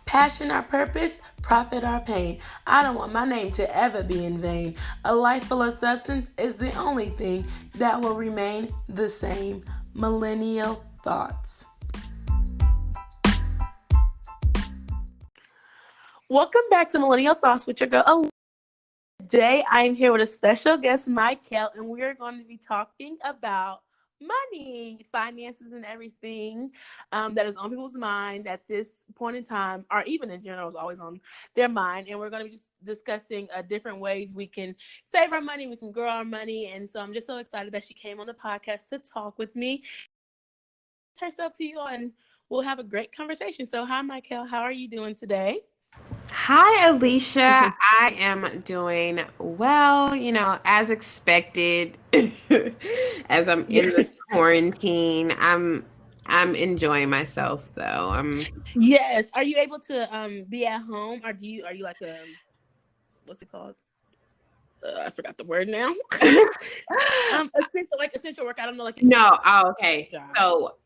Passion our purpose, profit our pain. I don't want my name to ever be in vain. A life full of substance is the only thing that will remain the same. Millennial thoughts. Welcome back to Millennial Thoughts with your girl. Today I am here with a special guest, mykail, and we are going to be talking about money, finances, and everything that is on people's mind at this point in time, or even in general, is always on their mind. And we're going to be just discussing different ways we can save our money, we can grow our money. And so I'm just so excited that she came on the podcast to talk with me. Herself to you, and we'll have a great conversation. So, hi, mykail. How are you doing today? Hi, Alicia. I am doing well, as expected. As I'm in the quarantine, I'm enjoying myself though. Yes. Are you able to be at home, or are you like what's it called? I forgot the word now. Essential work. I don't know. No. Oh, okay. So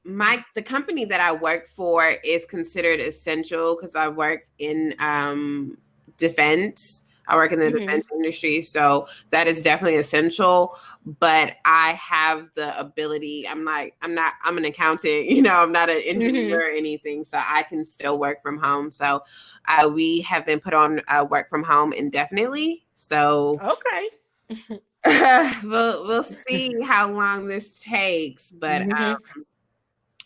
the company that I work for is considered essential because I work in defense. I work in the defense industry, so that is definitely essential. But I have the ability. I'm an accountant. I'm not an engineer or anything, so I can still work from home. So we have been put on work from home indefinitely. So okay. we'll see how long this takes, but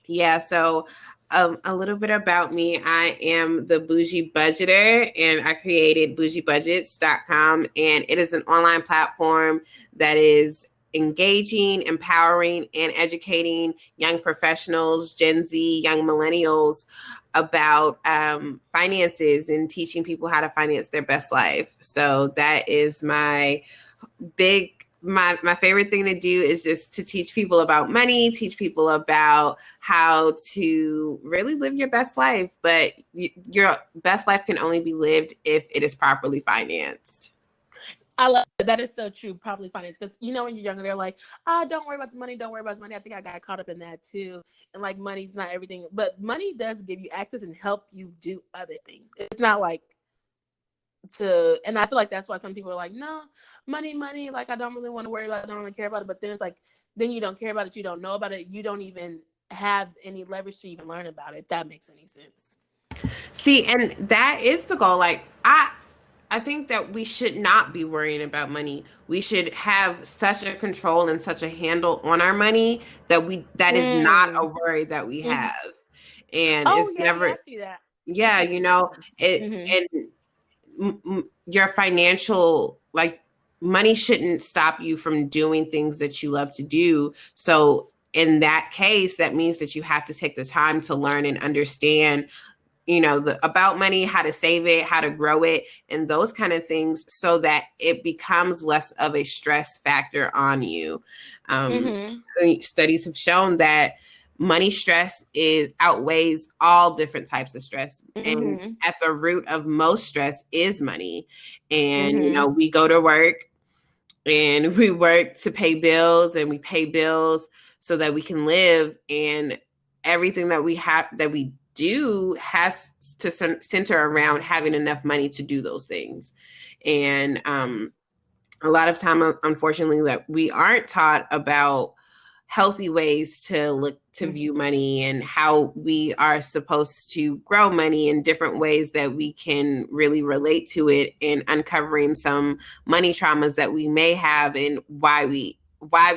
yeah. So a little bit about me. I am the Bougie Budgeter, and I created bougiebudgets.com, and it is an online platform that is engaging, empowering, and educating young professionals, Gen Z, young millennials about finances and teaching people how to finance their best life. So that is my favorite thing to do, is just to teach people about money, teach people about how to really live your best life. But your best life can only be lived if it is properly financed. I love it. That is so true. Probably finance, because when you're younger, they're like, don't worry about the money. Don't worry about the money. I think I got caught up in that too. And like, money's not everything, but money does give you access and help you do other things. It's not like and I feel like that's why some people are like, no, money, like, I don't really want to worry about it, I don't really care about it. But then it's like, then you don't care about it, you don't know about it, you don't even have any leverage to even learn about it, if that makes any sense. See, and that is the goal. Like, I think that we should not be worrying about money. We should have such a control and such a handle on our money that is not a worry that we have. And it's never, I see that. Yeah, and your financial, like, money shouldn't stop you from doing things that you love to do. So in that case, that means that you have to take the time to learn and understand, about money, how to save it, how to grow it, and those kind of things, so that it becomes less of a stress factor on you. Studies have shown that money stress outweighs all different types of stress. And at the root of most stress is money. And, we go to work and we work to pay bills, and we pay bills so that we can live. And everything that we do has to center around having enough money to do those things. And a lot of time, unfortunately, that we aren't taught about healthy ways to view money, and how we are supposed to grow money in different ways that we can really relate to it, and uncovering some money traumas that we may have, and why we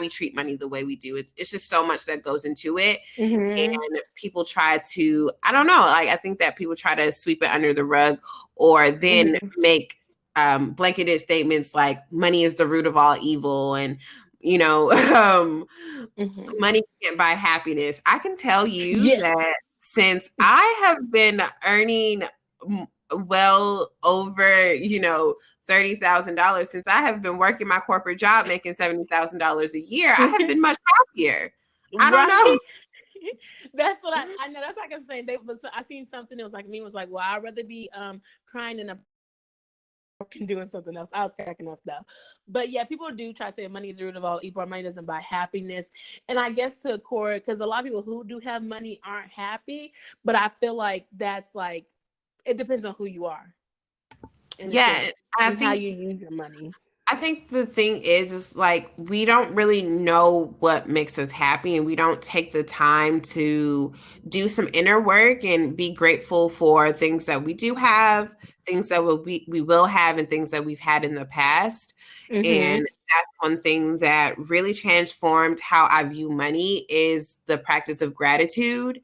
treat money the way we do. It's just so much that goes into it. And people try to, I don't know, like, I think that people try to sweep it under the rug, or then make blanketed statements like money is the root of all evil, and money can't buy happiness. I can tell you that since I have been earning well over, $30,000, since I have been working my corporate job making $70,000 a year, I have been much happier. I don't know. That's what I know. That's like I was saying. I seen something. It was like, me was like, well, I'd rather be crying in a doing something else. I was cracking up though. But yeah, people do try to say money is the root of all evil. Money doesn't buy happiness. And I guess to a core, because a lot of people who do have money aren't happy. But I feel like that's like, it depends on who you are. And how you use your money. I think the thing is like we don't really know what makes us happy, and we don't take the time to do some inner work and be grateful for things that we do have, things that we will have, and things that we've had in the past. And that's one thing that really transformed how I view money is the practice of gratitude.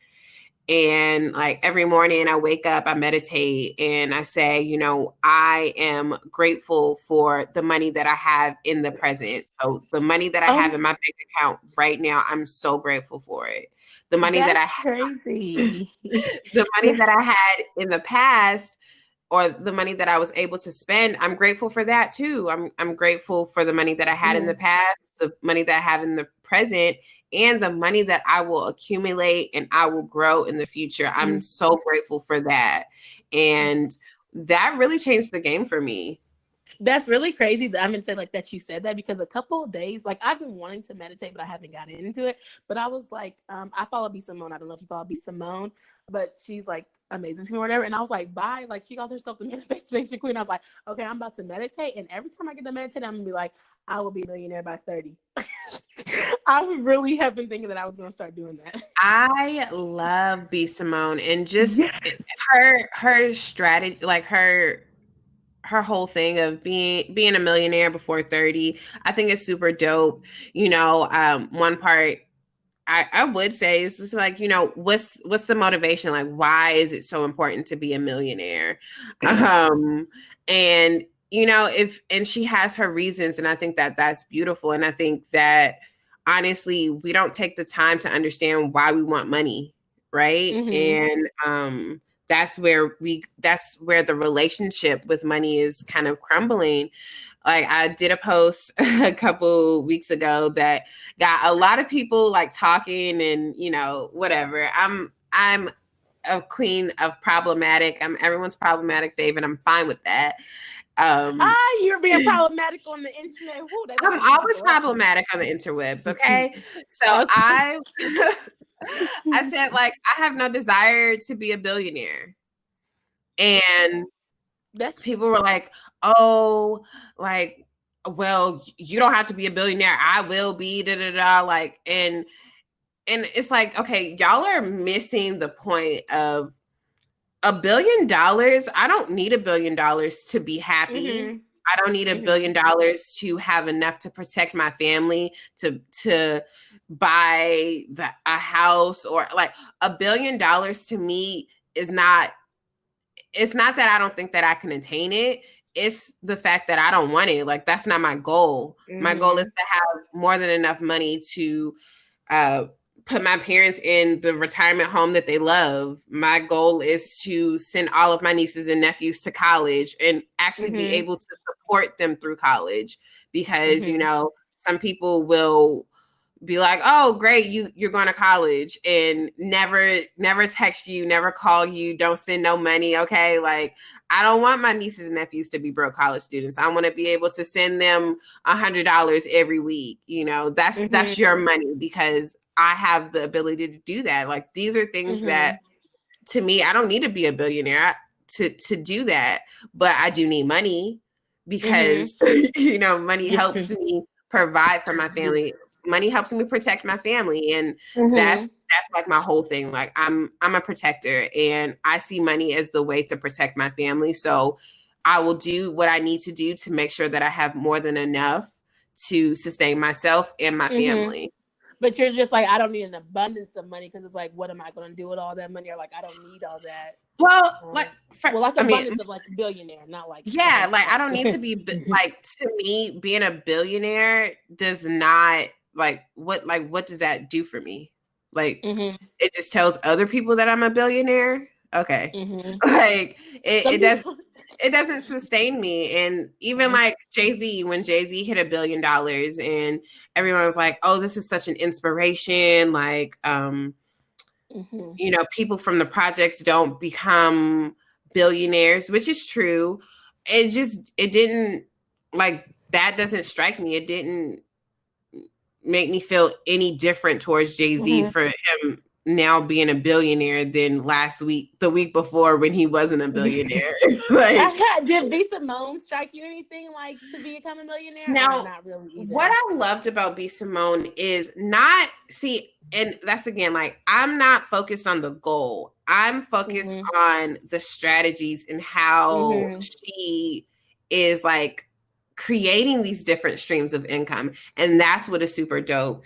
And like every morning I wake up, I meditate and I say, you know, I am grateful for the money that I have in the present. So the money that I have in my bank account right now, I'm so grateful for it. The money that I have, the money that I had in the past, or the money that I was able to spend, I'm grateful for that too. I'm grateful for the money that I had in the past, the money that I have in the present, and the money that I will accumulate and I will grow in the future. I'm so grateful for that. And that really changed the game for me. That's really crazy that I'm gonna say like that you said that, because a couple of days, like I've been wanting to meditate, but I haven't gotten into it. But I was like, I follow B Simone. I don't know if you follow B Simone, but she's like amazing to me or whatever. And I was like, bye. Like she calls herself the manifestation queen. I was like, okay, I'm about to meditate. And every time I get to meditate, I'm gonna be like, I will be a millionaire by 30. I really have been thinking that I was gonna start doing that. I love B Simone, and just her strategy, like her whole thing of being a millionaire before 30, I think it's super dope. You know, one part I would say is just like, you know, what's the motivation? Like, why is it so important to be a millionaire? And you know, and she has her reasons, and I think that that's beautiful. And I think that honestly, we don't take the time to understand why we want money, right? And that's where the relationship with money is kind of crumbling. Like I did a post a couple weeks ago that got a lot of people like talking, and you know, whatever. I'm a queen of problematic. I'm everyone's problematic fave, and I'm fine with that. You're being problematic on the internet. Woo, I'm always problematic on the interwebs. Okay, so I said, like, I have no desire to be a billionaire. And people were like, oh, like, well, you don't have to be a billionaire. I will be, da da da. Like, and it's like, okay, y'all are missing the point of $1 billion. I don't need $1 billion to be happy. I don't need $1 billion to have enough to protect my family, to buy a house, or like $1 billion to me is not. It's not that I don't think that I can attain it. It's the fact that I don't want it. Like that's not my goal. My goal is to have more than enough money to put my parents in the retirement home that they love. My goal is to send all of my nieces and nephews to college and actually be able to support them through college, because, you know, some people will be like, oh, great, you're going to college, and never text you, never call you, don't send no money. Okay. Like, I don't want my nieces and nephews to be broke college students. I want to be able to send them $100 every week. You know, that's your money, because I have the ability to do that. Like, these are things that, to me, I don't need to be a billionaire to do that, but I do need money, because, you know, money helps me provide for my family. Money helps me protect my family. And that's like my whole thing. Like I'm a protector, and I see money as the way to protect my family. So I will do what I need to do to make sure that I have more than enough to sustain myself and my family. But you're just like, I don't need an abundance of money, because it's like, what am I going to do with all that money? Or like, I don't need all that. Well, like, abundance of like a billionaire, not like, yeah, like I don't need to be like, to me, being a billionaire does not what does that do for me? Like, it just tells other people that I'm a billionaire. Okay. Like it doesn't sustain me. And even like Jay-Z, when Jay-Z hit $1 billion, and everyone was like, oh, this is such an inspiration. Like, you know, people from the projects don't become billionaires, which is true. It didn't, like, that doesn't strike me. It didn't make me feel any different towards Jay-Z for him now being a billionaire than the week before when he wasn't a billionaire. Like, did B. Simone strike you anything like to become a millionaire? Now, or not really either? What I loved about B. Simone is and that's again, like, I'm not focused on the goal. I'm focused on the strategies and how she is like creating these different streams of income. And that's what is super dope.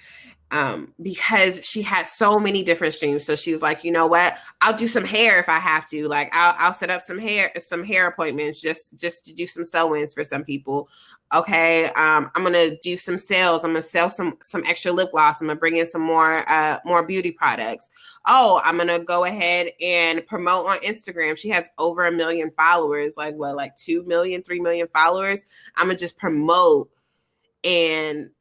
Because she had so many different streams. So she was like, you know what? I'll do some hair if I have to. Like, I'll set up some hair appointments just to do some sew-ins for some people. Okay, I'm gonna do some sales. I'm gonna sell some extra lip gloss. I'm gonna bring in some more beauty products. Oh, I'm gonna go ahead and promote on Instagram. She has over 1 million followers, like 2 million, 3 million followers. I'm gonna just promote and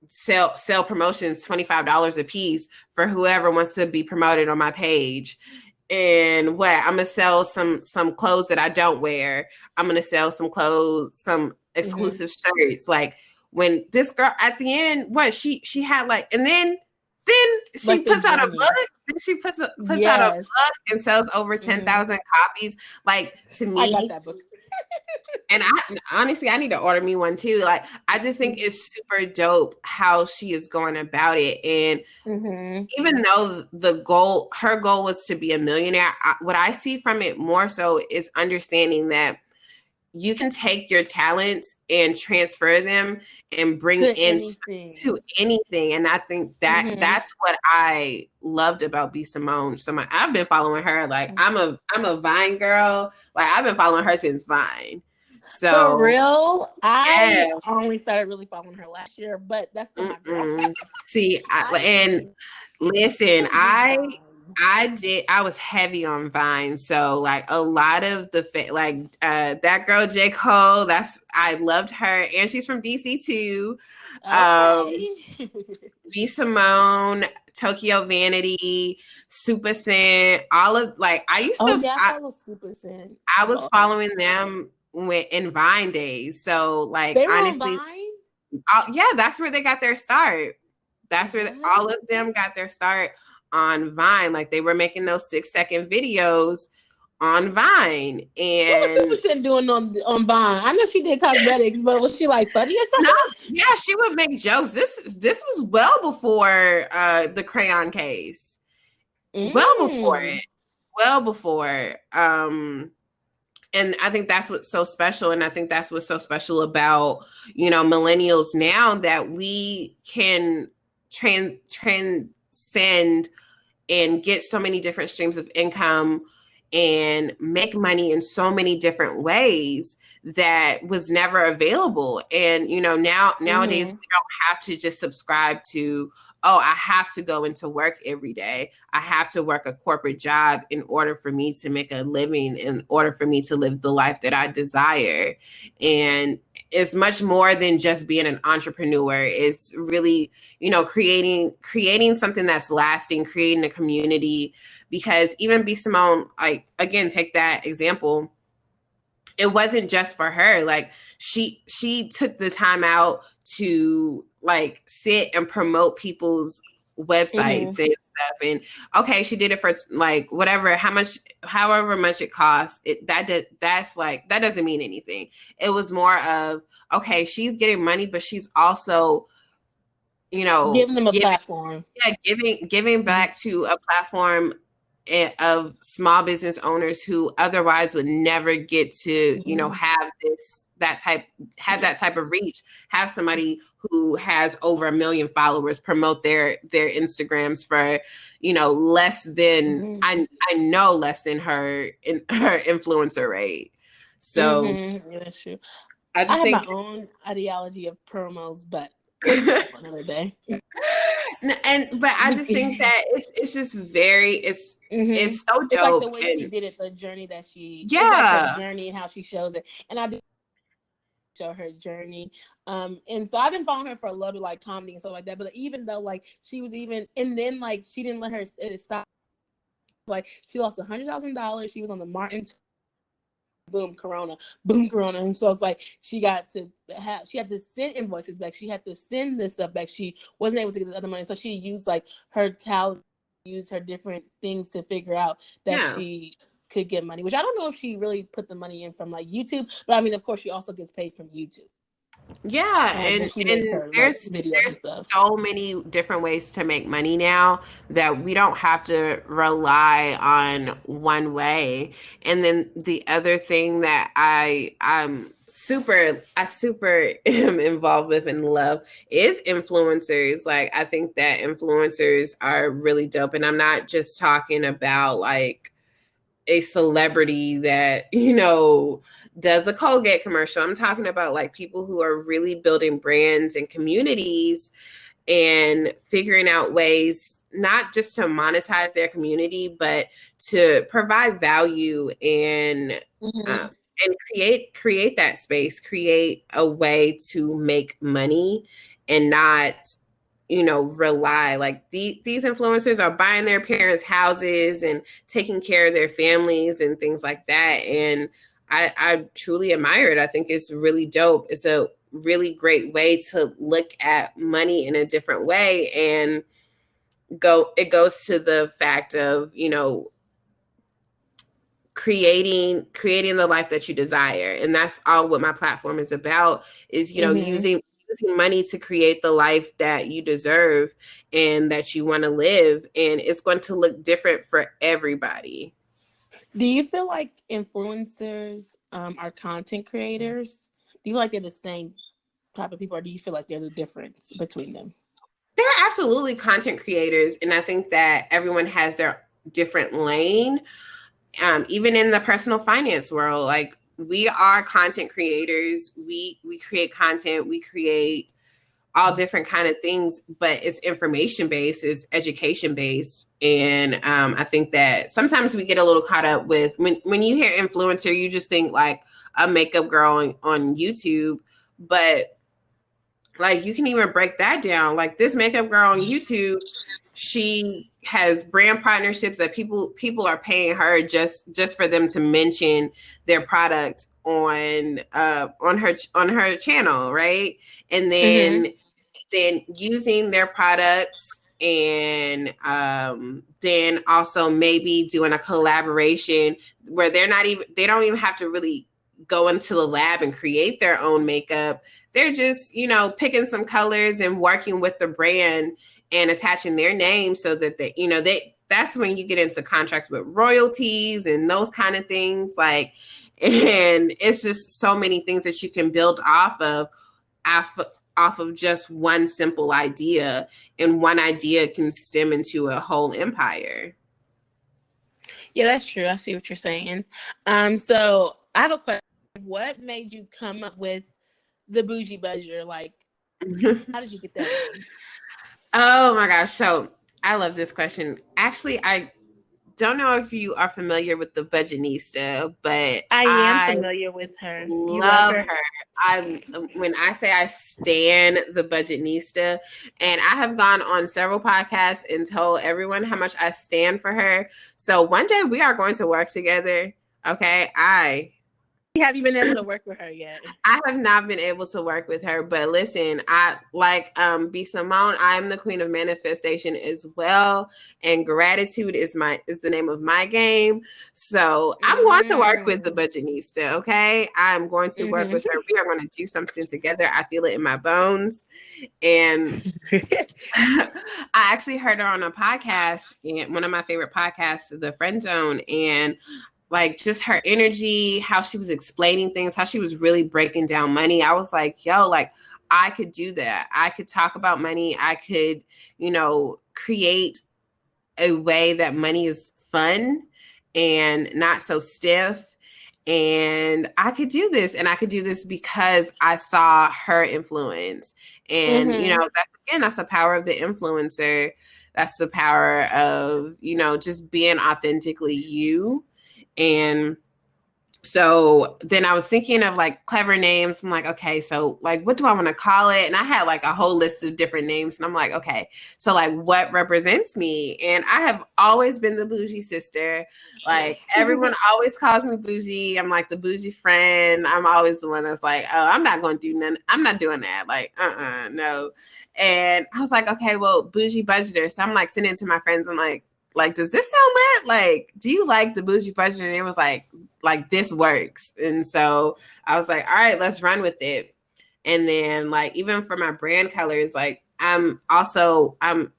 sell promotions $25 a piece for whoever wants to be promoted on my page. And I'm gonna sell some clothes that I don't wear. I'm gonna sell some clothes, some exclusive shirts. Like, when this girl at the end, she had like, and then she like puts out a book. Then she puts out a book and sells over 10,000 copies. Like, to me, I got that book. And I need to order me one too. Like, I just think it's super dope how she is going about it. And even though her goal was to be a millionaire, what I see from it more so is understanding that you can take your talents and transfer them and bring to anything. And I think that that's what I loved about B. Simone. So I've been following her. Like, I'm a Vine girl. Like, I've been following her since Vine. So for real, I only started really following her last year, but that's still my girl. See, listen, I was heavy on Vine. So, like, a lot of that girl, J. Cole, I loved her. And she's from DC too. Okay. B. Simone, Tokyo Vanity, Super Scent, all of, like, I used to follow Super Scent. I was following them in Vine days. So, like, they were honestly, on Vine? that's where they got their start. That's where all of them got their start, on Vine. Like, they were making those 6-second videos on Vine. And what was Super Scent doing on Vine? I know she did cosmetics, but was she like funny or something? No, yeah, she would make jokes. This was well before the crayon case. Well before it. Well before. And I think that's what's so special. And I think that's what's so special about, millennials now, that we can transcend and get so many different streams of income and make money in so many different ways that was never available. And, nowadays we don't have to just subscribe to, I have to go into work every day. I have to work a corporate job in order for me to make a living, in order for me to live the life that I desire. And it's much more than just being an entrepreneur. It's really, creating something that's lasting, creating a community. Because even B. Simone, like, again, take that example. It wasn't just for her. Like, she took the time out to, like, sit and promote people's websites and stuff. And okay, she did it for, like, however much it costs. That doesn't mean anything. It was more of, okay, she's getting money, but she's also, giving them a platform. Yeah, giving back to a platform of small business owners who otherwise would never get to, have that type of reach, have somebody who has over 1 million followers promote their Instagrams for, less than, I know less than her influencer rate. So yeah, that's true. I have my own ideology of promos, but another day. But I just think that it's just it's so dope. It's like the way she did it, the journey that she, like her journey and how she shows it. And I do show her journey. And so I've been following her for a little bit, like comedy and stuff like that. But even though, like, she was and then, like, she didn't let it stop. Like, she lost $100,000. She was on the Martin. Boom Corona. And so it's like she had to send invoices back. She had to send this stuff back. She wasn't able to get the other money. So she used, like, her talent use her different things to figure out that she could get money, which I don't know if she really put the money in from like YouTube, but I mean, of course, she also gets paid from YouTube. Yeah, and she makes her there's like, videos and stuff. so many different ways to make money now that we don't have to rely on one way. And then the other thing that I'm super am involved with and love is influencers. Like, I think that influencers are really dope, and I'm not just talking about like a celebrity that, you know, does a Colgate commercial. I'm talking about like people who are really building brands and communities and figuring out ways not just to monetize their community, but to provide value and create that space, create a way to make money and not, you know, rely. Like these influencers are buying their parents' houses and taking care of their families and things like that. And I truly admire it. I think it's really dope. It's a really great way to look at money in a different way. And it goes to the fact of, you know, creating the life that you desire. And that's all what my platform is about, is, you know, using money to create the life that you deserve and that you want to live. And it's going to look different for everybody. Do you feel like influencers are content creators? Do you feel like they're the same type of people, or do you feel like there's a difference between them? They're absolutely content creators, and I think that everyone has their different lane. Even in the personal finance world, like, we are content creators. We create content. We create all different kind of things, but it's information based, it's education based. And I think that sometimes we get a little caught up with when you hear influencer, you just think like a makeup girl on YouTube, but like, you can even break that down. Like, this makeup girl on YouTube, she has brand partnerships that people are paying her just for them to mention their product on her channel, right? And then using their products, and then also maybe doing a collaboration where they don't even have to really go into the lab and create their own makeup. They're just, you know, picking some colors and working with the brand and attaching their name so that they, you know, that's when you get into contracts with royalties and those kind of things. Like, and it's just so many things that you can build off of just one simple idea, and one idea can stem into a whole empire. Yeah, that's true. I see what you're saying. So I have a question. What made you come up with the bougie budgeter? Like, how did you get that name? Oh my gosh. So I love this question. Actually, I don't know if you are familiar with the Budgetnista, but I am familiar with her. You love her. When I say I stan the Budgetnista, and I have gone on several podcasts and told everyone how much I stand for her. So one day we are going to work together. Okay. Have you been able to work with her yet? I have not been able to work with her, but listen, I like B Simone. I'm the queen of manifestation as well, and gratitude is the name of my game. So I'm going to work with the Budgetnista. Okay, I'm going to work with her. We are going to do something together. I feel it in my bones, and I actually heard her on a podcast, and one of my favorite podcasts, The Friend Zone, and like, just her energy, how she was explaining things, how she was really breaking down money. I was like, yo, like, I could do that. I could talk about money. I could, you know, create a way that money is fun and not so stiff. And I could do this. And I could do this because I saw her influence. And, you know, that's the power of the influencer. That's the power of, you know, just being authentically you. And so then I was thinking of like clever names. I'm like, okay, so like, what do I want to call it? And I had like a whole list of different names. And I'm like, okay, so like, what represents me? And I have always been the bougie sister. Like, everyone always calls me bougie. I'm like the bougie friend. I'm always the one that's like, oh, I'm not going to do nothing. I'm not doing that. Like, no. And I was like, okay, well, bougie budgeter. So I'm like sending it to my friends. I'm like, like, does this sound lit? Like, do you like the bougie budget? And it was like this works. And so I was like, all right, let's run with it. And then like, even for my brand colors, like I'm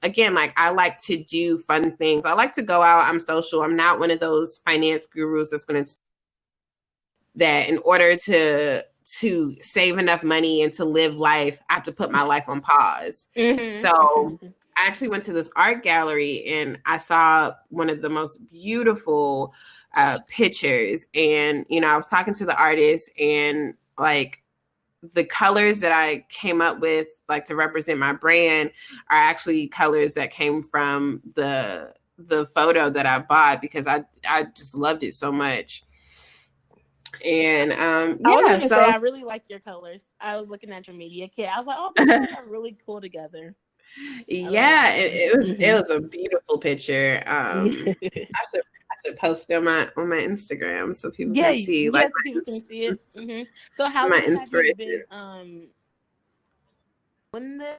again, like I like to do fun things. I like to go out. I'm social. I'm not one of those finance gurus that's going to, that in order to save enough money and to live life, I have to put my life on pause. So I actually went to this art gallery and I saw one of the most beautiful pictures. And, you know, I was talking to the artist, and like the colors that I came up with, like to represent my brand, are actually colors that came from the photo that I bought, because I just loved it so much. And I was gonna say, I really like your colors. I was looking at your media kit. I was like, oh, these colors are really cool together. Yeah, it was a beautiful picture. I should post it on my Instagram so people can see. Like, people can see it. So how long have you been in the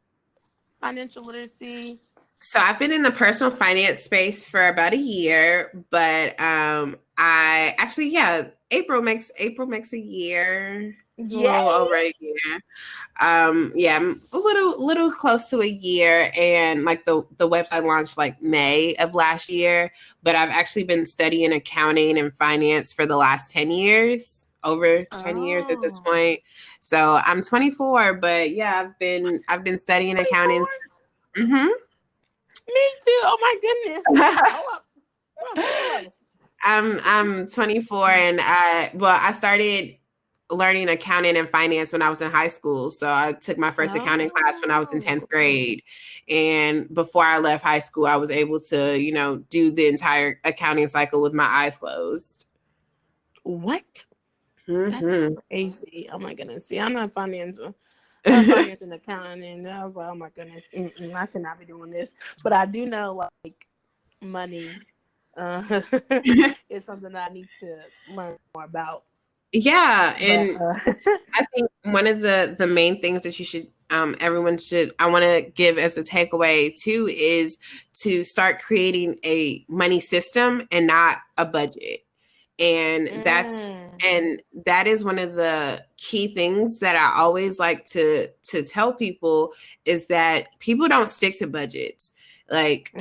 financial literacy? So I've been in the personal finance space for about a year, but I actually, April makes a year. It's a little over a year. I'm a little close to a year, and like the website launched like May of last year, but I've actually been studying accounting and finance for the last 10 years, over 10 years at this point. So I'm 24, but yeah, I've been studying accounting. Me too. Oh my goodness. I'm 24, and I started learning accounting and finance when I was in high school. So I took my first accounting class when I was in 10th grade. And before I left high school, I was able to, you know, do the entire accounting cycle with my eyes closed. What? That's crazy. Oh my goodness. See, I'm not financial. I'm finance and accounting, and I was like, oh my goodness, I cannot be doing this. But I do know, like, money is something that I need to learn more about. Yeah, and I think one of the main things that you should, everyone should, I want to give as a takeaway too, is to start creating a money system and not a budget. And that is one of the key things that I always like to tell people, is that people don't stick to budgets. Like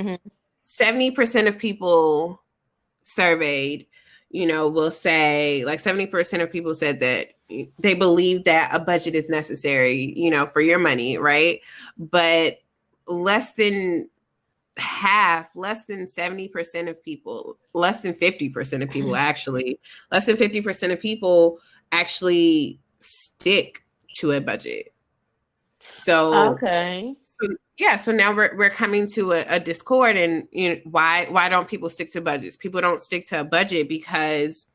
70% of people surveyed, you know, will say, like 70% of people said that they believe that a budget is necessary, you know, for your money, right? But less than 70% of people, less than 50% of people actually, less than 50% of people actually stick to a budget. So so now we're coming to a discord, and you know, why don't people stick to budgets? People don't stick to a budget because,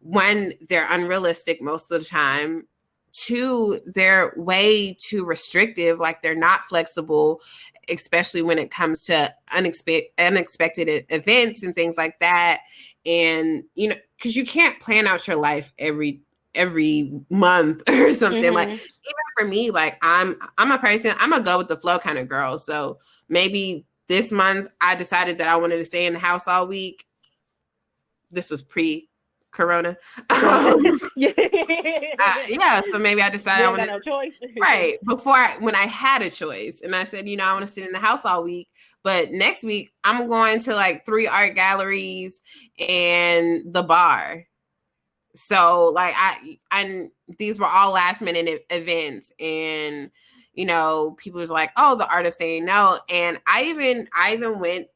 one, they're unrealistic most of the time. Two, they're way too restrictive, like they're not flexible, especially when it comes to unexpected events and things like that. And you know, because you can't plan out your life every month or something. Like, even for me, like I'm a person, I'm a go with the flow kind of girl. So maybe this month I decided that I wanted to stay in the house all week. This was pre-corona. So maybe I decided I wanted no choice. Right. When I had a choice, and I said, you know, I want to sit in the house all week, but next week I'm going to like 3 art galleries and the bar. So like I these were all last minute events, and you know, people was like, oh, the art of saying no. And I even went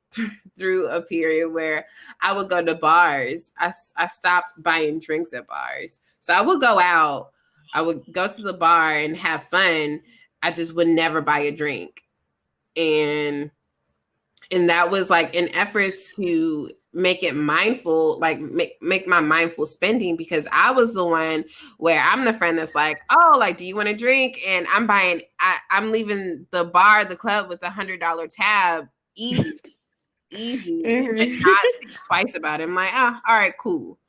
through a period where I would go to bars. I stopped buying drinks at bars. So I would go out, I would go to the bar and have fun. I just would never buy a drink. And that was like an effort to make it mindful, like make my mindful spending, because I was the one where I'm the friend that's like, oh, like, do you want a drink? And I'm leaving the bar, the club with $100 tab, easy, and not think twice about it. I'm like, oh, all right, cool.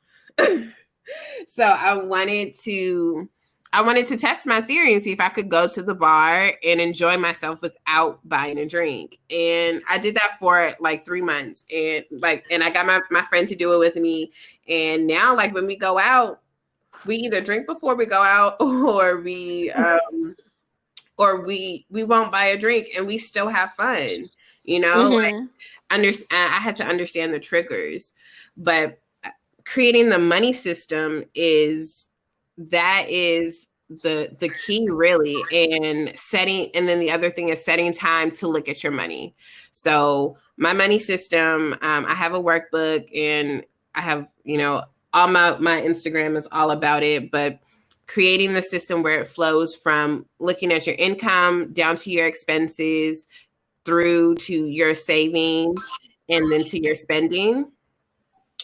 So I wanted to I wanted to test my theory and see if I could go to the bar and enjoy myself without buying a drink. And I did that for like 3 months. And I got my friend to do it with me. And now, like, when we go out, we either drink before we go out or we won't buy a drink and we still have fun. Like, I had to understand the triggers. But creating the money system is the key, really. And then the other thing is setting time to look at your money. So my money system, I have a workbook, and I have, all my Instagram is all about it, but creating the system where it flows from looking at your income down to your expenses, through to your saving, and then to your spending.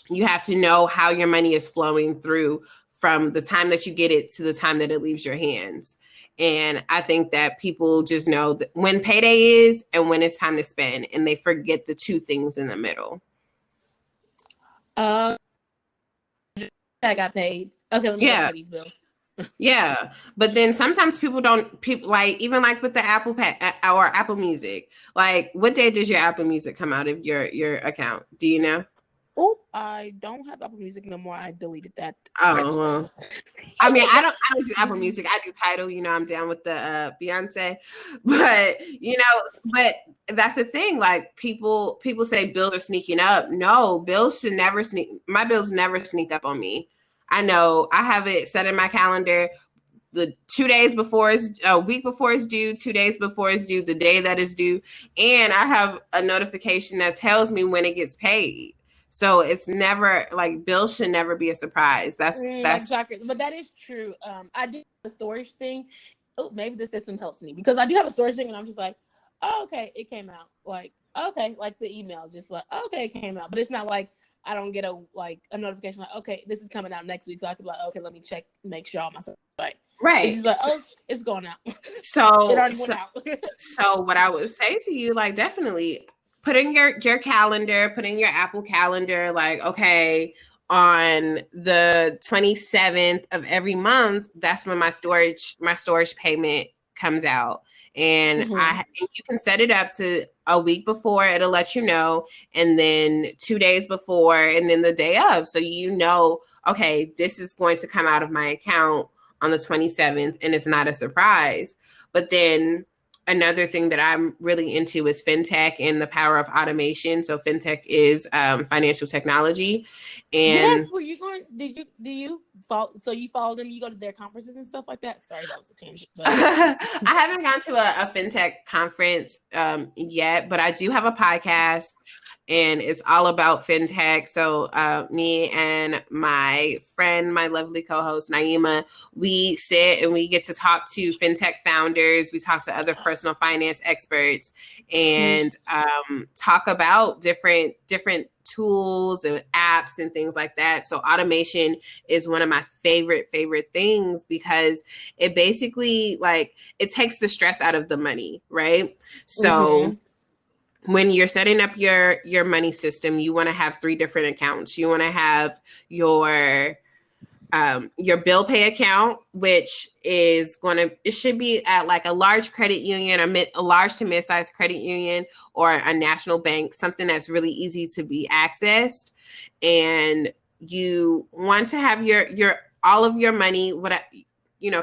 You have to know how your money is flowing through from the time that you get it to the time that it leaves your hands. And I think that people just know when payday is and when it's time to spend, and they forget the two things in the middle. I got paid. Okay, let me pay these bills. Yeah, but then sometimes people like, even like with the Apple Pay or Apple Music. Like, what day does your Apple Music come out of your account? Do you know? Oh, I don't have Apple Music no more. I deleted that. Oh, well. I mean, I don't do Apple Music. I do Tidal. I'm down with the Beyonce, but but that's the thing. Like, people say bills are sneaking up. No, bills should never sneak. My bills never sneak up on me. I know I have it set in my calendar. The 2 days before a week before it's due, 2 days before it's due, the day that is due, and I have a notification that tells me when it gets paid. So it's never, like, bills should never be a surprise. That's exactly. But that is true. I do the storage thing. Oh, maybe the system helps me, because I do have a storage thing, and I'm just like, oh, okay, it came out. Like, okay, like the email, just like, okay, it came out. But it's not like I don't get a notification like, okay, this is coming out next week. So I have to be like, okay, let me check, make sure all my stuff right. Right. It's just like, oh, it's going out. So it already went out. So what I would say to you, like, definitely put in your calendar, put in your Apple calendar, like, okay, on the 27th of every month, that's when my storage payment comes out. And you can set it up to a week before, it'll let you know, and then 2 days before, and then the day of. So okay, this is going to come out of my account on the 27th, and it's not a surprise. But then another thing that I'm really into is fintech and the power of automation. So fintech is financial technology. And yes, were you going? Do you follow? So you follow them? You go to their conferences and stuff like that? Sorry, that was a tangent. But I haven't gone to a fintech conference yet, but I do have a podcast, and it's all about fintech. So me and my friend, my lovely co-host Naima, we sit and we get to talk to fintech founders. We talk to other personal finance experts, and talk about different tools and apps and things like that. So automation is one of my favorite things, because it basically, like, it takes the stress out of the money, right? So when you're setting up your money system, you want to have 3 different accounts. You want to have your bill pay account, which it should be at like a large credit union, or a large to mid-sized credit union, or a national bank, something that's really easy to be accessed. And you want to have your all of your money,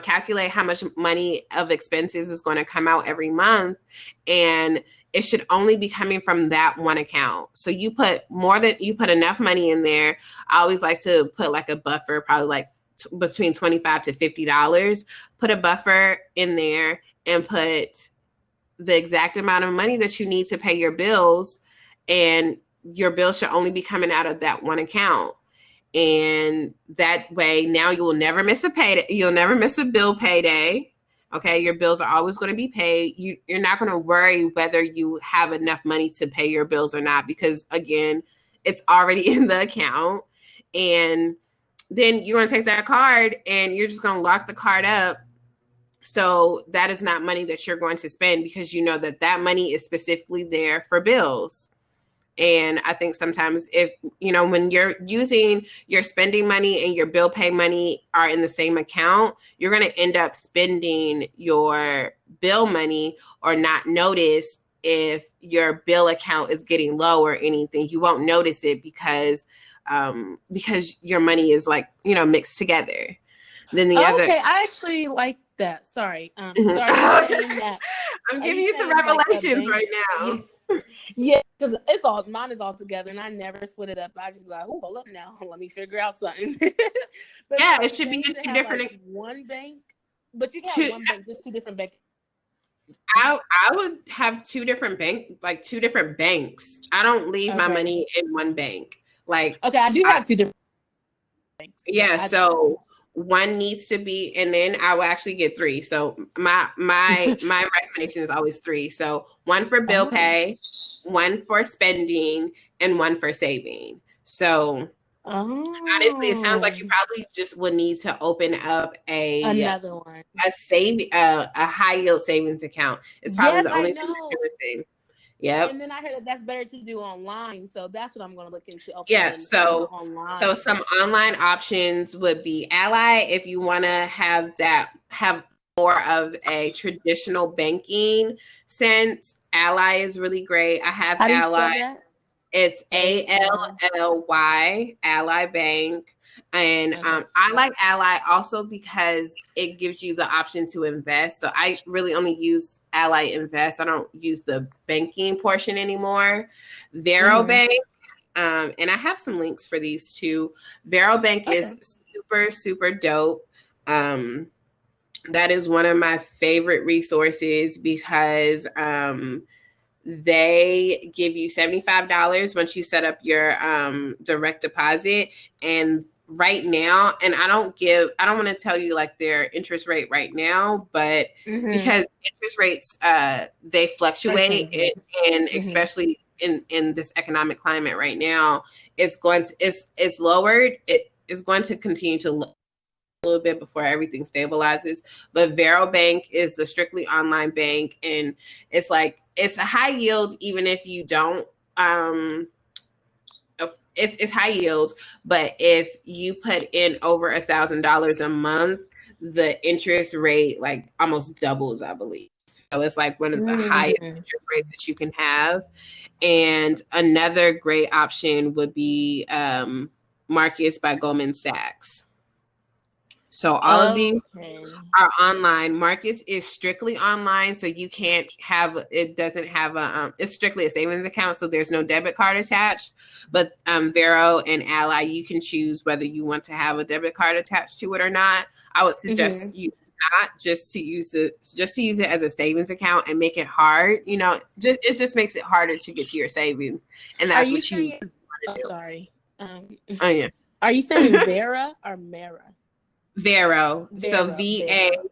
calculate how much money of expenses is going to come out every month, and it should only be coming from that one account. So you put enough money in there. I always like to put like a buffer, probably like between $25 to $50. Put a buffer in there and put the exact amount of money that you need to pay your bills, and your bill should only be coming out of that one account. And that way, now you will never miss a payday. You'll never miss a bill payday. Okay, your bills are always going to be paid. You're not going to worry whether you have enough money to pay your bills or not, because, again, it's already in the account. And then you're going to take that card and you're just going to lock the card up. So that is not money that you're going to spend, because you know that money is specifically there for bills. And I think sometimes if, when you're using your spending money and your bill pay money are in the same account, you're going to end up spending your bill money or not notice if your bill account is getting low or anything. You won't notice it because your money is like, mixed together. Then the other. Okay, I actually like that. Sorry. So Mhm. are you saying that? I'm Are giving you you some saying like a revelations bank? right now. Yeah, because mine is all together, and I never split it up. I just be like, oh, hold up now, let me figure out something. But Yeah, so it should be you in should two have like different. one bank, but you can have Two, one bank, just two different banks. I would have two different banks. I don't leave my Okay. money in one bank. Like, Okay, I do have two different banks, but yeah, so one needs to be, and then I will actually get three. So my recommendation is always three. So one for bill pay, one for spending, and one for saving. So honestly, it sounds like you probably just would need to open up another one. a high yield savings account. It's probably Yes, the I only thing know. that you're missing. Yep. And then I heard that that's better to do online, so that's what I'm going to look into Yeah, opening so online. some online options would be Ally if you want to have more of a traditional banking sense. Ally is really great. I have How do you Ally. spell that? It's ALLY, Ally Bank. And I like Ally also because it gives you the option to invest. So I really only use Ally Invest. I don't use the banking portion anymore. Vero Bank, and I have some links for these too. Vero Bank is super, super dope. That is one of my favorite resources because they give you $75 once you set up your direct deposit. And right now, and I don't want to tell you like their interest rate right now, but because interest rates they fluctuate, and especially in this economic climate right now, it's lowered. It is going to continue to look a little bit before everything stabilizes. But Vero Bank is a strictly online bank, and it's a high yield even if you don't it's high yield, but if you put in over $1,000 a month, the interest rate like almost doubles, I believe. So it's like one of the highest interest rates that you can have. And another great option would be Marcus by Goldman Sachs. So all of these are online. Marcus is strictly online, so you can't have it. Doesn't have it's strictly a savings account, so there's no debit card attached. But Vero and Ally, you can choose whether you want to have a debit card attached to it or not. I would suggest you not just to use it as a savings account and make it hard. It just makes it harder to get to your savings, and that's what you want to do. Sorry. Oh yeah. Are you saying Vera or Mara? Vero. So VARO.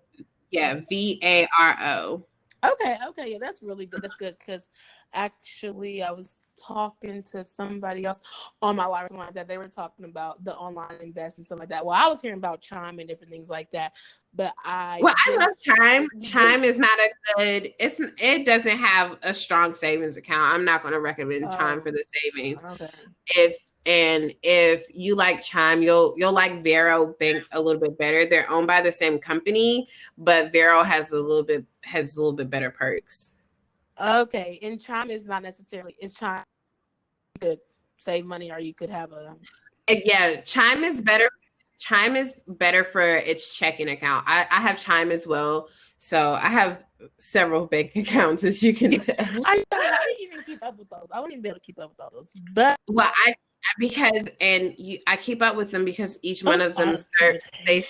Okay, yeah, that's really good. That's good because actually I was talking to somebody else on my live that they were talking about the online invest and stuff like that. Well, I was hearing about Chime and different things like that, but I love Chime. Chime is not a good. It doesn't have a strong savings account. I'm not going to recommend Chime for the savings. Okay. If you like Chime, you'll like Vero Bank a little bit better. They're owned by the same company, but Vero has a little bit better perks. Okay, and Chime is not necessarily. It's Chime. You could save money, or you could have a. Yeah, Chime is better. Chime is better for its checking account. I have Chime as well, so I have several bank accounts, as you can tell. I didn't even keep up with those. I wouldn't even be able to keep up with all those, but I keep up with them because each one of them serve a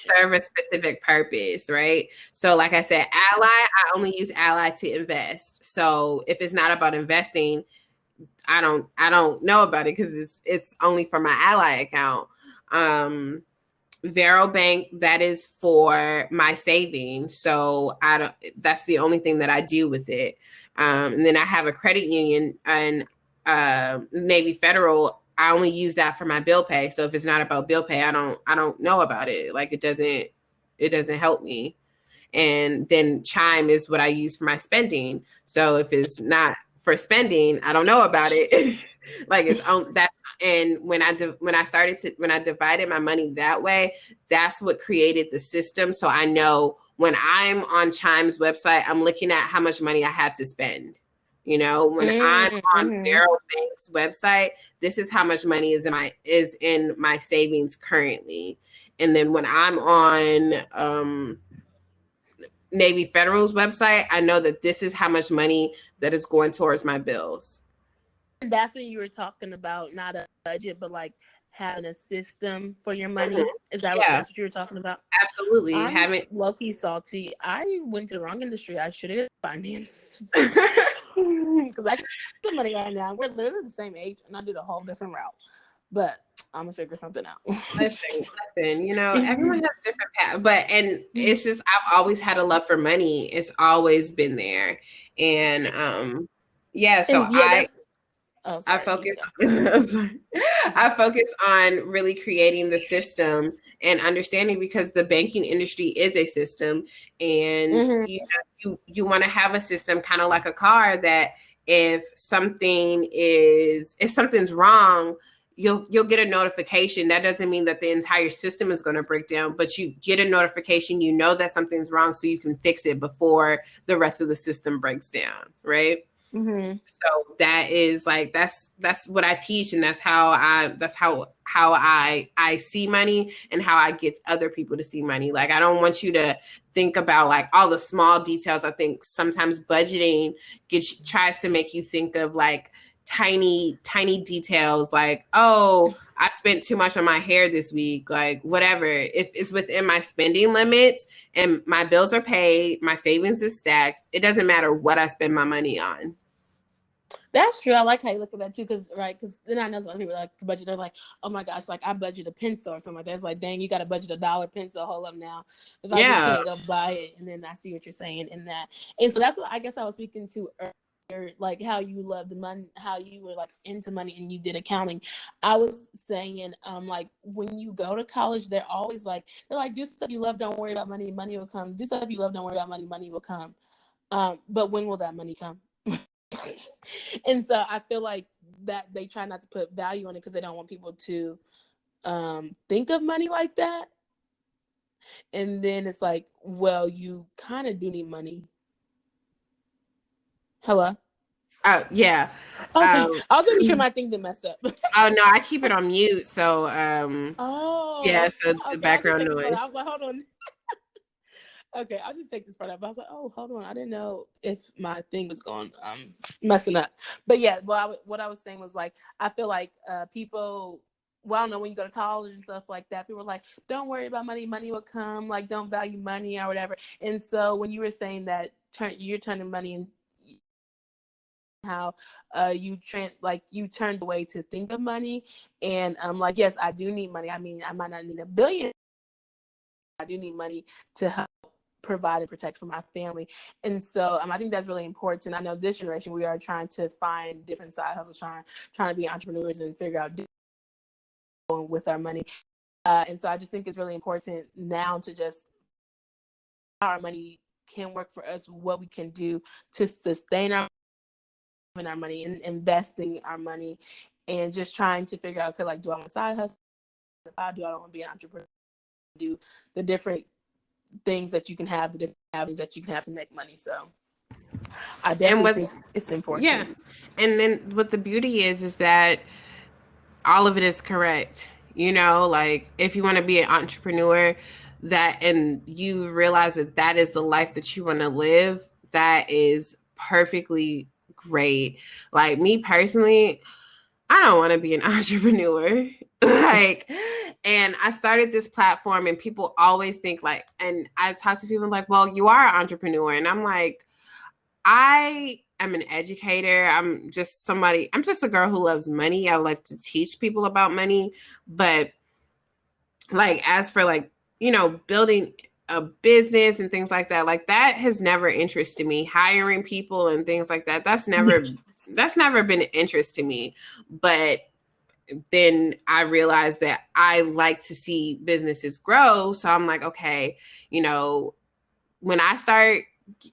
specific purpose, right? So like I said, Ally, I only use Ally to invest. So if it's not about investing, I don't know about it because it's only for my Ally account. Vero Bank, that is for my savings. So that's the only thing that I do with it. And then I have a credit union and Navy Federal. I only use that for my bill pay. So if it's not about bill pay, I don't know about it. Like it doesn't help me. And then Chime is what I use for my spending. So if it's not for spending, I don't know about it. Like it's on that. And when I divided my money that way, that's what created the system. So I know when I'm on Chime's website, I'm looking at how much money I had to spend. You know, when I'm on Barrel Bank's website, this is how much money is in my savings currently. And then when I'm on Navy Federal's website, I know that this is how much money that is going towards my bills. And that's when you were talking about not a budget, but like having a system for your money. Is that that's what you were talking about? Absolutely. I'm low-key salty. I went to the wrong industry. I should have finance. Because I get the money right now. We're literally the same age, and I did a whole different route. But I'm gonna figure something out. Listen, you know, everyone has different paths, and it's just I've always had a love for money. It's always been there. And I focus I focus on really creating the system and understanding, because the banking industry is a system, and you want to have a system kind of like a car, that if something's wrong, you'll get a notification. That doesn't mean that the entire system is going to break down, but you get a notification, you know that something's wrong, so you can fix it before the rest of the system breaks down, right? So that is like that's what I teach, and that's how I see money, and how I get other people to see money. Like, I don't want you to think about like all the small details. I think sometimes budgeting tries to make you think of like tiny details, like, oh, I spent too much on my hair this week, like whatever. If it's within my spending limits and my bills are paid, my savings is stacked, it doesn't matter what I spend my money on. That's true. I like how you look at that too, because then I know some people like to budget. They're like, "Oh my gosh, like I budget a pencil or something like that." It's like, dang, you got to budget $1 pencil. Hold up now, if I just can't go buy it. And then I see what you're saying in that, and so that's what I guess I was speaking to earlier, like how you love the money, how you were like into money and you did accounting. I was saying, like when you go to college, they're like, do stuff you love, don't worry about money, money will come. Do stuff you love, don't worry about money, money will come. But when will that money come? And so I feel like that they try not to put value on it because they don't want people to think of money like that. And then it's like, well, you kind of do need money. Hello? Oh, yeah. Okay. I was making sure my thing didn't mess up. Oh, no, I keep it on mute. So, so the background noise. I was like, hold on. Okay, I'll just take this part up. I was like, oh, hold on. I didn't know if my thing was going messing up. But yeah, what I was saying was like, I feel like people, I don't know, when you go to college and stuff like that, people are like, don't worry about money. Money will come. Like, don't value money or whatever. And so when you were saying that you're turning money and how you turned away to think of money. And like, yes, I do need money. I mean, I might not need $1 billion. I do need money to help provide and protect for my family. And so I think that's really important. I know this generation, we are trying to find different side hustles, trying to be entrepreneurs and figure out with our money. And so I just think it's really important now to just how our money can work for us, what we can do to sustain our money and investing our money, and just trying to figure out, okay, like, do I want a side hustle? If I do, I don't want to be an entrepreneur. Do the different things that you can have, the different avenues that you can have to make money. So I definitely think it's important. Yeah. And then what the beauty is that all of it is correct. You know, like if you want to be an entrepreneur, and you realize that is the life that you want to live, that is perfectly great. Like me personally, I don't want to be an entrepreneur. And I started this platform, and people always think like, and I talk to people like, well, you are an entrepreneur. And I'm like, I am an educator. I'm just a girl who loves money. I like to teach people about money. But like, as for like, you know, building a business and things like that has never interested me. Hiring people and things like that, that's never been an interest to me. But then I realized that I like to see businesses grow. So I'm like, okay, you know, when I start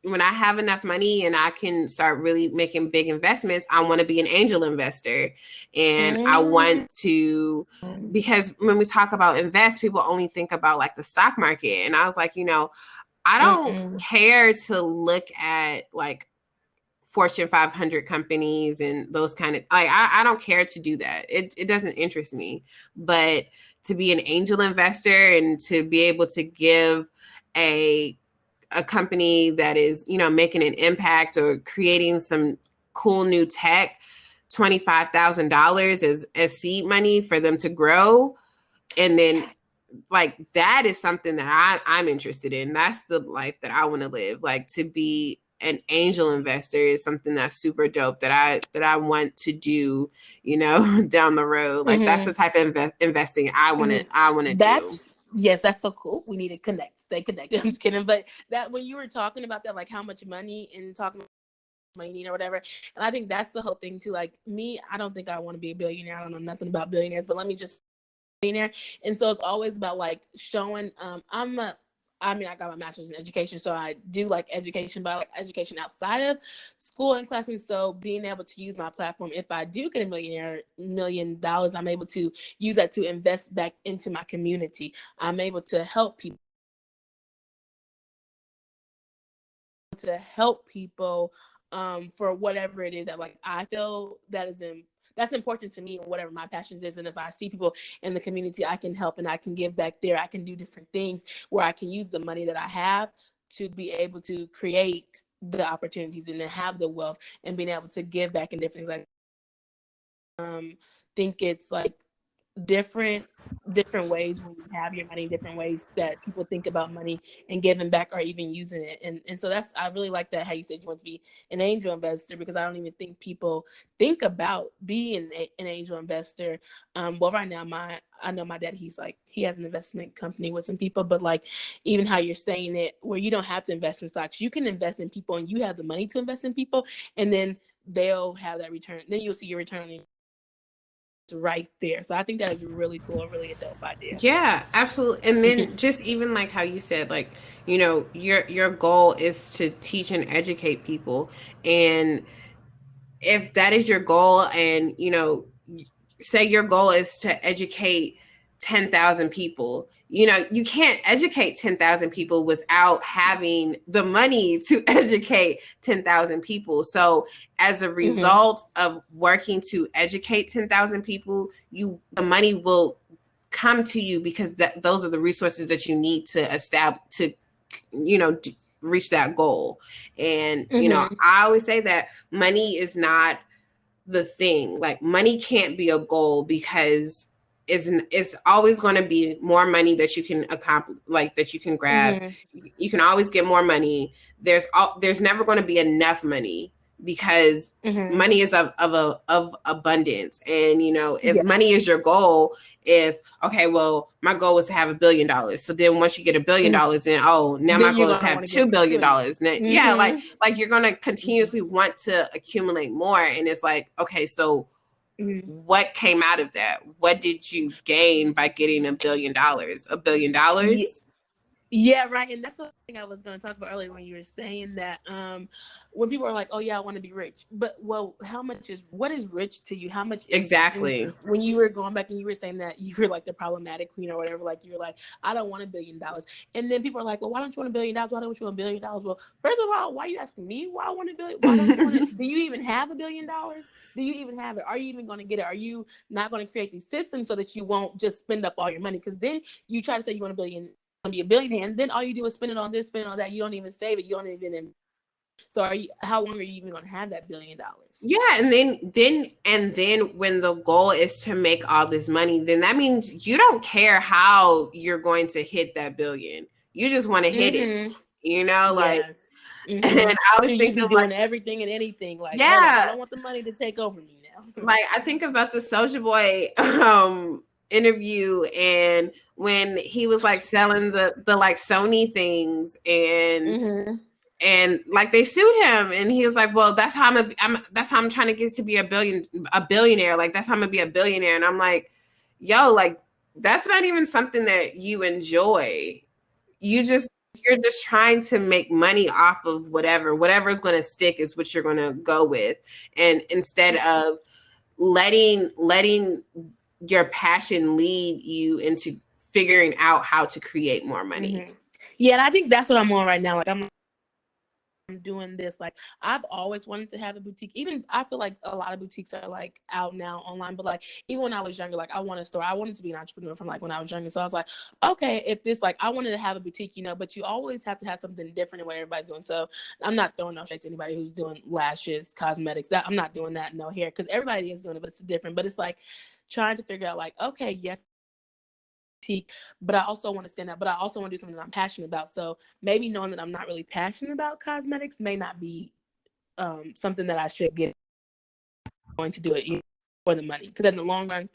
when I have enough money and I can start really making big investments, I want to be an angel investor. And I want to, because when we talk about invest, people only think about like the stock market. And I was like, I don't care to look at like Fortune 500 companies and those kind of, like, I don't care to do that. It doesn't interest me. But to be an angel investor and to be able to give a company that is, making an impact or creating some cool new tech, $25,000 as seed money for them to grow. And then like that is something that I'm interested in. That's the life that I want to live. Like to be an angel investor is something that's super dope that I want to do, down the road. Like that's the type of investing I want to do. Yes, that's so cool. We need to connect, stay connected. I'm just kidding. But that when you were talking about that, like how much money and talking about money or whatever, and I think that's the whole thing too. Like me, I don't think I want to be a billionaire. I don't know nothing about billionaires, but let me just billionaire. And so it's always about like showing. I got my master's in education, so I do like education, but I like education outside of school and classrooms. So being able to use my platform, if I do get $1 million, I'm able to use that to invest back into my community. I'm able to help people. For whatever it is that like I feel that's important to me, whatever my passions is. And if I see people in the community, I can help and I can give back there. I can do different things where I can use the money that I have to be able to create the opportunities and to have the wealth and being able to give back in different things. Think it's like different ways when you have your money, different ways that people think about money and giving back or even using it. And so I really like that how you said you want to be an angel investor, because I don't even think people think about being an angel investor. Well, right now I know my dad, he has an investment company with some people, but like even how you're saying it, where you don't have to invest in stocks, you can invest in people and you have the money to invest in people, and then they'll have that return. Then you'll see your return right there. So I think that is really cool, really a dope idea. Yeah, absolutely. And then just even like how you said, like, your goal is to teach and educate people. And if that is your goal, and say your goal is to educate 10,000 people, you can't educate 10,000 people without having the money to educate 10,000 people. So as a result of working to educate 10,000 people, the money will come to you, because those are the resources that you need to establish to reach that goal. And I always say that money is not the thing. Like money can't be a goal, because it's always going to be more money that you can accomplish, like that you can grab. You can always get more money. There's never going to be enough money, because money is of abundance. And if money is your goal, my goal was to have $1 billion. So then once you get $1 billion, then now my goal is to have $2 billion. Yeah, like you're gonna continuously want to accumulate more. And it's like, okay, so what came out of that? What did you gain by getting $1 billion? $1 billion? Yeah, right. And that's what I was going to talk about earlier when you were saying that when people are like, oh, yeah, I want to be rich. But, well, what is rich to you? How much? Exactly. When you were going back and you were saying that you were like the problematic queen or whatever, like you were like, I don't want $1 billion. And then people are like, well, why don't you want $1 billion? Why don't you want $1 billion? Well, first of all, why are you asking me why I want $1 billion? Why don't you want it? Do you even have $1 billion? Do you even have it? Are you even going to get it? Are you not going to create these systems so that you won't just spend up all your money? Because then you try to say you want $1 billion. Be a billionaire, and then all you do is spend it on this, spend it on that. You don't even save it. You don't even. So how long are you even going to have that $1 billion? Yeah, and then when the goal is to make all this money, then that means you don't care how you're going to hit that billion. You just want to hit it. Like. And I was thinking doing like, everything and anything. Like, yeah, I don't want the money to take over me now. Like I think about the Soulja Boy interview, and when he was like selling the like Sony things, and and like they sued him, and he was like, well, that's how I'm trying to get to be a billionaire. Like that's how I'm gonna be a billionaire. And I'm like, yo, like that's not even something that you enjoy. You just you're just trying to make money off of whatever's going to stick is what you're going to go with. And instead of letting your passion lead you into figuring out how to create more money. Yeah, and I think that's what I'm on right now. Like I'm doing this. Like I've always wanted to have a boutique. Even I feel like a lot of boutiques are like out now online, but like even when I was younger, like I wanted to be an entrepreneur from like when I was younger. So I was like, okay, if this, like I wanted to have a boutique, you know, but you always have to have something different than what everybody's doing. So I'm not throwing no shade to anybody who's doing lashes, cosmetics. I'm not doing that, no hair, because everybody is doing it, but it's different. But it's like trying to figure out like, okay, yes, but I also want to stand up, but I also want to do something that I'm passionate about. So maybe knowing that I'm not really passionate about cosmetics may not be something that I should get going to do it for the money, because in the long run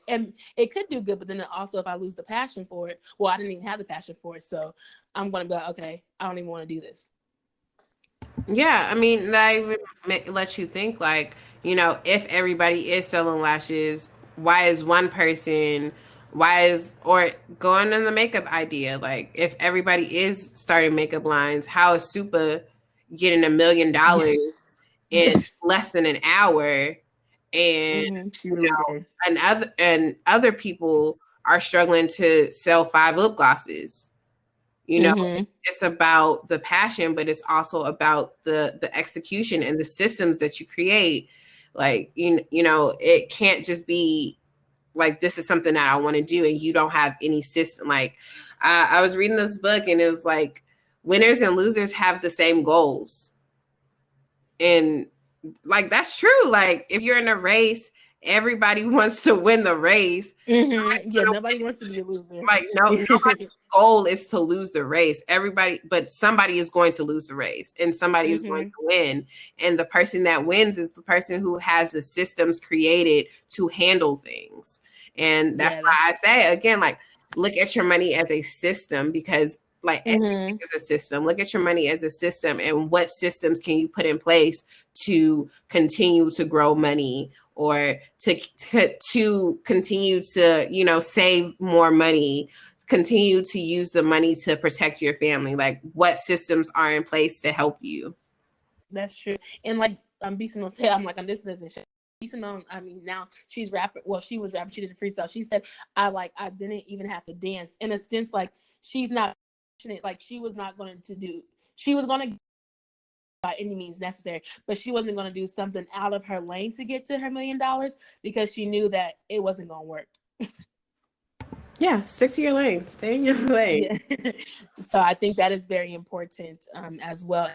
and it could do good, but then also if I lose the passion for it, well, I didn't even have the passion for it, so I'm going to be like, okay, I don't even want to do this. Yeah, I mean, that even lets you think like, you know, if everybody is selling lashes, why is one person, or going on the makeup idea, like if everybody is starting makeup lines, how is Supa getting $1 million in less than an hour? And She really did. and other people are struggling to sell 5 lip glosses. You know, it's about the passion, but it's also about the execution and the systems that you create. Like, you know, it can't just be like, this is something that I want to do, and you don't have any system. Like, I was reading this book, and it was like, winners and losers have the same goals. And like, that's true. Like, if you're in a race, everybody wants to win the race. Yeah, nobody wants to be a loser. Like, nobody's goal is to lose the race. But somebody is going to lose the race, and somebody is going to win. And the person that wins is the person who has the systems created to handle things. And that's why I say again, like, look at your money as a system, because like everything is a system. Look at your money as a system, and what systems can you put in place to continue to grow money, or to continue to, you know, save more money, continue to use the money to protect your family. Like, what systems are in place to help you? That's true. And like B Simone said, I'm like, I'm this and shit. B Simone, I mean, now she's rapping. Well, she was rapping. She did a freestyle. She said, I didn't even have to dance. In a sense, like she's not, like she was not going to do. She was going to by any means necessary, but she wasn't going to do something out of her lane to get to her $1 million, because she knew that it wasn't going to work. Yeah, stick to your lane. Stay in your lane. Yeah. So I think that is very important as well.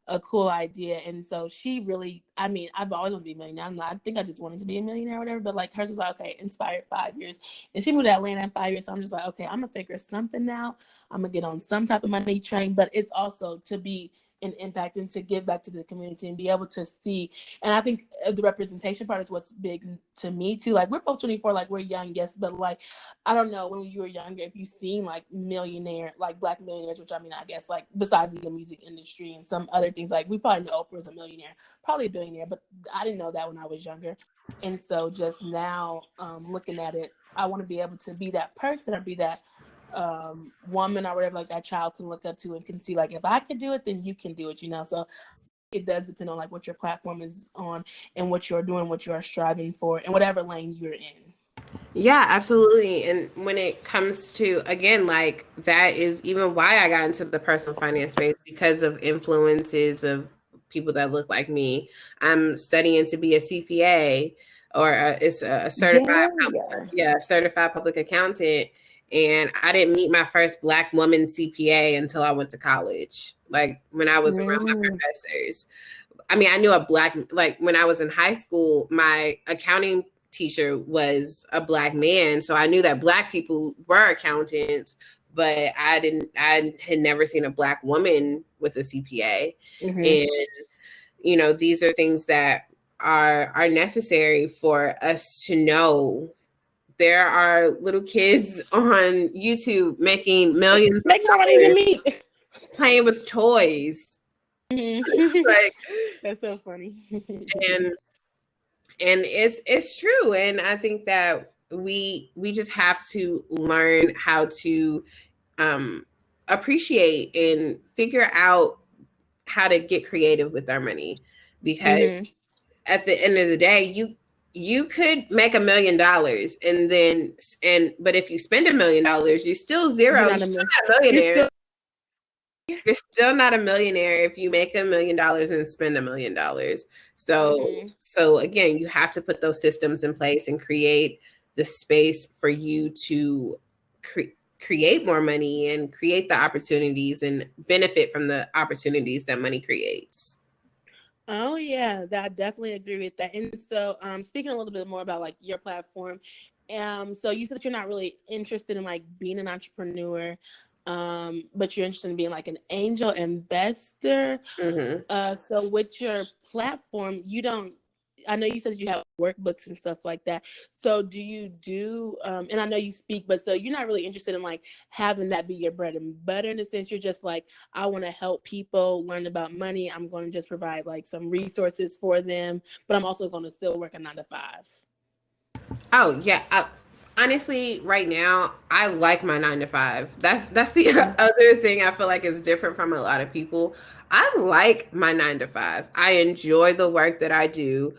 A cool idea. And so she really, I mean, I've always wanted to be a millionaire. I think I just wanted to be a millionaire or whatever, but like hers was like, okay, inspired 5 years. And she moved to Atlanta in 5 years. So I'm just like, okay, I'm gonna figure something out. I'm gonna get on some type of money train, but it's also to be an impact and to give back to the community and be able to see. And I think the representation part is what's big to me too. Like we're both 24, like we're young, yes, but like I don't know, when you were younger, if you've seen like Black millionaires, which I mean, I guess like besides the music industry and some other things, like we probably know Oprah's a millionaire, probably a billionaire, but I didn't know that when I was younger. And so just now looking at it, I want to be able to be that person or be that woman or whatever, like that child can look up to and can see, like, if I could do it, then you can do it, you know? So it does depend on like what your platform is on and what you're doing, what you are striving for, and whatever lane you're in. Yeah, absolutely. And when it comes to, again, like that is even why I got into the personal finance space, because of influences of people that look like me. I'm studying to be a CPA, or it's a certified, certified public accountant. And I didn't meet my first Black woman CPA until I went to college. Like when I was around my professors. I mean, I knew like when I was in high school, my accounting teacher was a Black man. So I knew that Black people were accountants, but I had never seen a Black woman with a CPA. And, you know, these are things that are necessary for us to know. There are little kids on YouTube making millions, make more money than me, playing with toys. Like, that's so funny. and it's true. And I think that we just have to learn how to appreciate and figure out how to get creative with our money, because at the end of the day, you could make $1 million but if you spend $1 million, you're still zero. You're still not a millionaire. You're still not a millionaire if you make $1 million and spend $1 million. So again, you have to put those systems in place and create the space for you to create more money and create the opportunities and benefit from the opportunities that money creates. Oh yeah, I definitely agree with that. And so, speaking a little bit more about like your platform, so you said that you're not really interested in like being an entrepreneur, but you're interested in being like an angel investor. So with your platform, I know you said that you have workbooks and stuff like that. So do you do, and I know you speak, but so you're not really interested in like having that be your bread and butter, in a sense. You're just like, I want to help people learn about money. I'm going to just provide like some resources for them, but I'm also going to still work a 9-to-5. Oh yeah. Honestly, right now, I like my 9-to-5. That's the other thing I feel like is different from a lot of people. I like my 9-to-5. I enjoy the work that I do.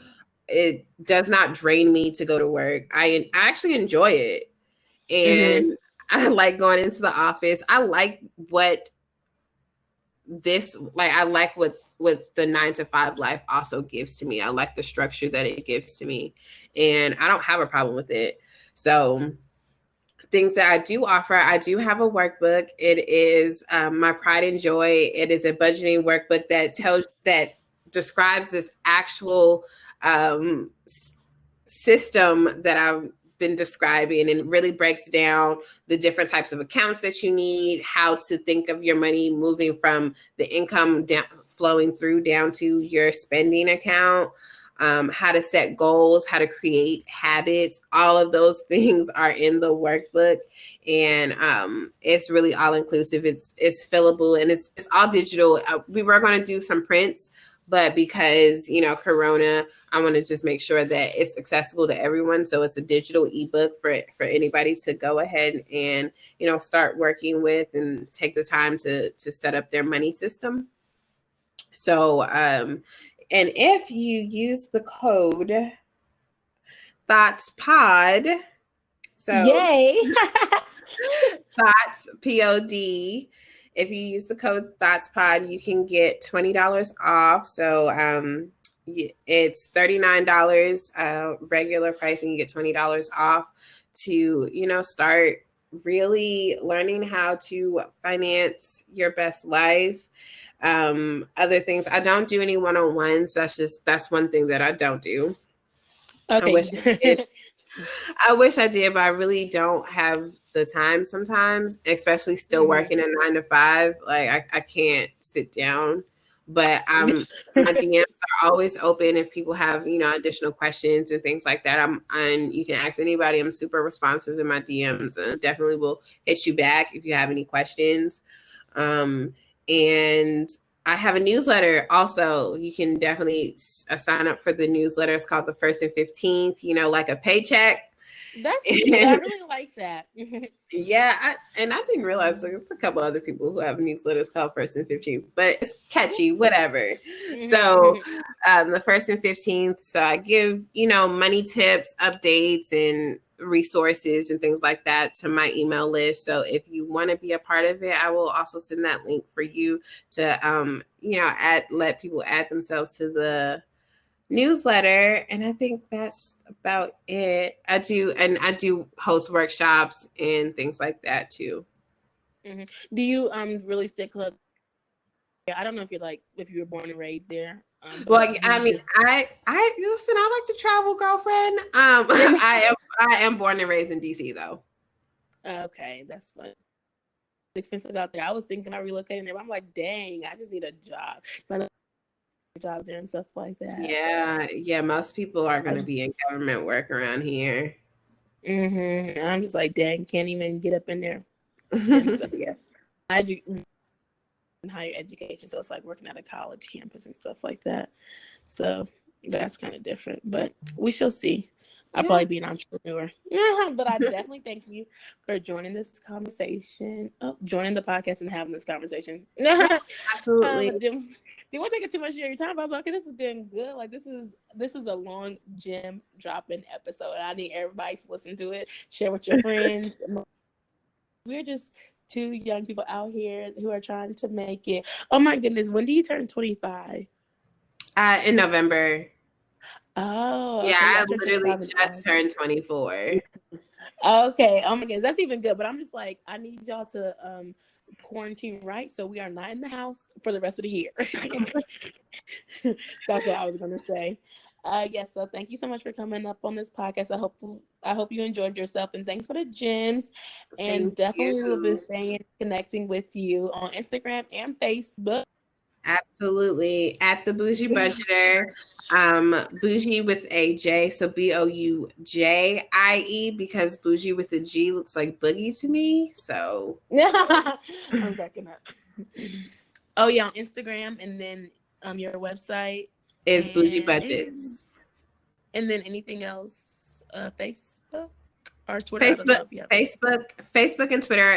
It does not drain me to go to work. I actually enjoy it. And I like going into the office. I like what the 9-to-5 life also gives to me. I like the structure that it gives to me, and I don't have a problem with it. So things that I do offer, I do have a workbook. It is my pride and joy. It is a budgeting workbook that describes this actual system that I've been describing, and really breaks down the different types of accounts that you need, how to think of your money moving from the income flowing through down to your spending account, how to set goals, how to create habits. All of those things are in the workbook, and it's really all inclusive. It's fillable, and it's all digital. We were going to do some prints, but because, Corona, I want to just make sure that it's accessible to everyone. So it's a digital ebook for anybody to go ahead and, start working with and take the time to set up their money system. So, and if you use the code THOUGHTSPOD, so Yay! Thoughts, POD. If you use the code THOUGHTSPOD, you can get $20 off. So it's $39 regular price, and you get $20 off to, start really learning how to finance your best life. Other things, I don't do any one-on-ones. That's one thing that I don't do. Okay. I wish I did, but I really don't have the time sometimes, especially still working a 9-to-5. Like I can't sit down, but my DMs are always open if people have, additional questions and things like that. And you can ask anybody. I'm super responsive in my DMs, and definitely will hit you back if you have any questions. And I have a newsletter also. You can definitely sign up for the newsletter. It's called the 1st and 15th, like a paycheck. That's cute. I really like that. Yeah, I didn't realize there's a couple other people who have newsletters called 1st and 15th, but it's catchy, whatever. So the 1st and 15th, so I give, money tips, updates, and resources and things like that to my email list. So if you want to be a part of it, I will also send that link for you to let people add themselves to the newsletter. And I think that's about it. I do host workshops and things like that too. Do you really stick to, I don't know if you were born and raised there. Well, I mean, I listen, I like to travel, girlfriend. I am born and raised in DC though. Okay, that's fun. It's expensive out there. I was thinking about relocating there, but I'm like, dang, I just need a job. Jobs there and stuff like that. Yeah, most people are going to be in government work around here. I'm just like, dang, can't even get up in there. And so, yeah, I do in higher education, so it's like working at a college campus and stuff like that. So that's kind of different, but we shall see. I'll probably be an entrepreneur. But I definitely thank you for joining this conversation, joining the podcast and having this conversation. Absolutely. Didn't want to take too much of your time. But I was like, okay, this has been good. Like this is a long gem dropping episode. I need everybody to listen to it, share with your friends. We're just two young people out here who are trying to make it. Oh my goodness, when do you turn 25? In November. Oh, yeah, okay. I literally just turned 24. Okay. Oh my goodness, that's even good. But I'm just like, I need y'all to quarantine right, so we are not in the house for the rest of the year. That's what I was gonna say. Yes, so thank you so much for coming up on this podcast. I hope you enjoyed yourself, and thanks for the gems. And definitely will be staying connecting with you on Instagram and Facebook. Absolutely. At the Bougie Budgeter. Bougie with a J, so BOUJIE, because bougie with a G looks like boogie to me. So I'm cracking up. Oh yeah, on Instagram, and then your website is Bougie Budgets. And then anything else? Facebook or Twitter? Facebook and Twitter